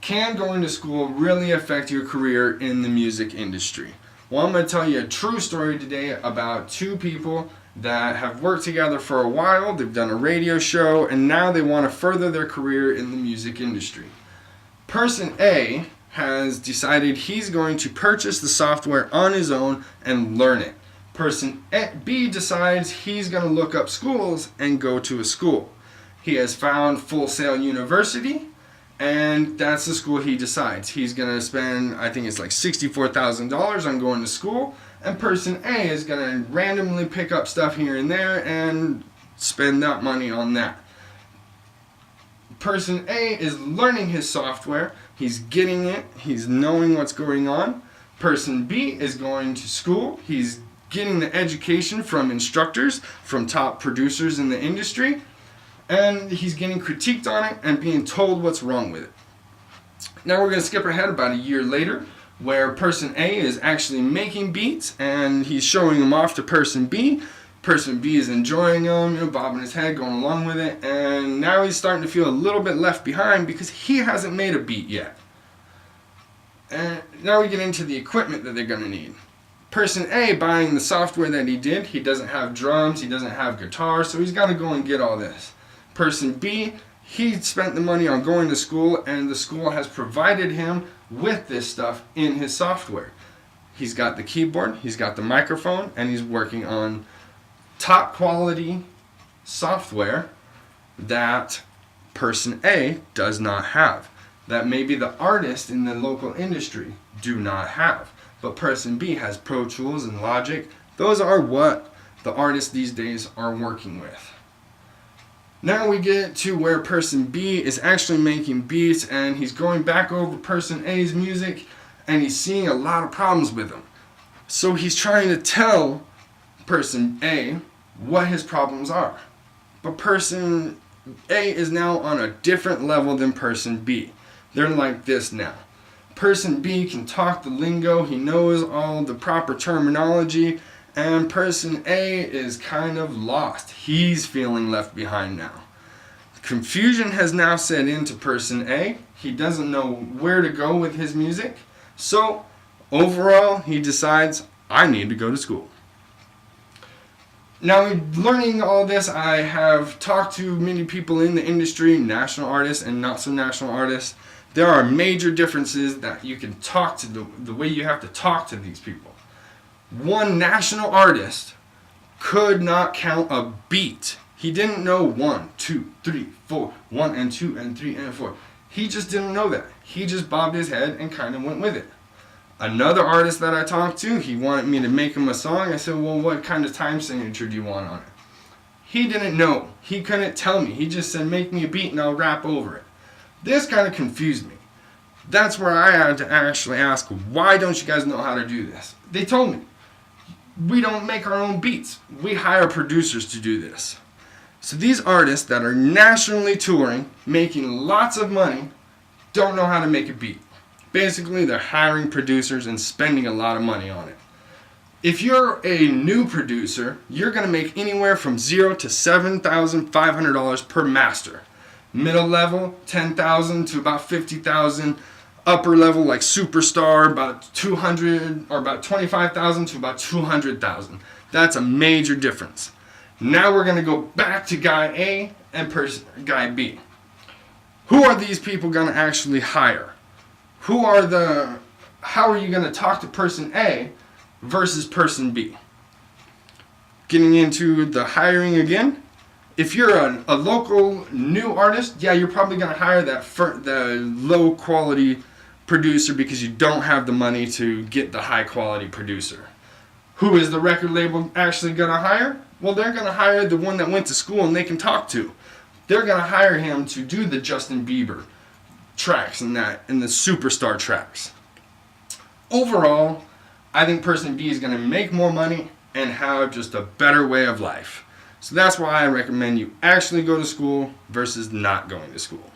Can going to school really affect your career in the music industry? Well, I'm going to tell you a true story today about two people that have worked together for a while. They've done a radio show, and now they want to further their career in the music industry. Person A has decided he's going to purchase the software on his own and learn it. Person B decides he's going to look up schools and go to a school. He has found Full Sail University, and that's the school he decides. He's going to spend, I think it's like $64,000 on going to school, and person A is going to randomly pick up stuff here and there and spend that money on that. Person A is learning his software, he's getting it, he's knowing what's going on. Person B is going to school, he's getting the education from instructors, from top producers in the industry, and he's getting critiqued on it and being told what's wrong with it. Now we're going to skip ahead about a year later, where person A is actually making beats and he's showing them off to person B. Person B is enjoying them, bobbing his head, going along with it, and now he's starting to feel a little bit left behind because he hasn't made a beat yet. And now we get into the equipment that they're going to need. Person A buying the software that he did, he doesn't have drums, he doesn't have guitar, so he's got to go and get all this. Person B, he spent the money on going to school, and the school has provided him with this stuff in his software. He's got the keyboard, he's got the microphone, and he's working on top quality software that person A does not have, that maybe the artist in the local industry do not have. But person B has Pro Tools and Logic. Those are what the artists these days are working with. Now we get to where person B is actually making beats, and he's going back over person A's music, and he's seeing a lot of problems with them. So he's trying to tell person A what his problems are. But person A is now on a different level than person B. They're like this now. Person B can talk the lingo, he knows all the proper terminology, and person A is kind of lost. He's feeling left behind now. Confusion has now set into person A. He doesn't know where to go with his music. So overall, he decides, I need to go to school. Now, learning all this, I have talked to many people in the industry, national artists and not so national artists. There are major differences that you can talk to, the way you have to talk to these people. One national artist could not count a beat. He didn't know 1, 2, 3, 4, 1 and 2 and 3 and 4. He just didn't know that. He just bobbed his head and kind of went with it. Another artist that I talked to, he wanted me to make him a song. I said, well, what kind of time signature do you want on it? He didn't know. He couldn't tell me. He just said, make me a beat and I'll rap over it. This kind of confused me. That's where I had to actually ask, why don't you guys know how to do this? They told me, we don't make our own beats. We hire producers to do this. So these artists that are nationally touring, making lots of money, don't know how to make a beat. Basically, they're hiring producers and spending a lot of money on it. If you're a new producer, you're going to make anywhere from $0 to $7,500 per master. Middle level, $10,000 to about $50,000. Upper level, like superstar, about $200 or about $25,000 to about $200,000. That's a major difference. Now we're going to go back to guy A and guy B. Who are these people going to actually hire? How are you going to talk to person A versus person B? Getting into the hiring again. If you're a local new artist, yeah, you're probably going to hire the low quality producer because you don't have the money to get the high quality producer. Who is the record label actually going to hire? Well, they're going to hire the one that went to school and they can talk to. They're going to hire him to do the Justin Bieber tracks and the superstar tracks. Overall, I think person B is going to make more money and have just a better way of life. So that's why I recommend you actually go to school versus not going to school.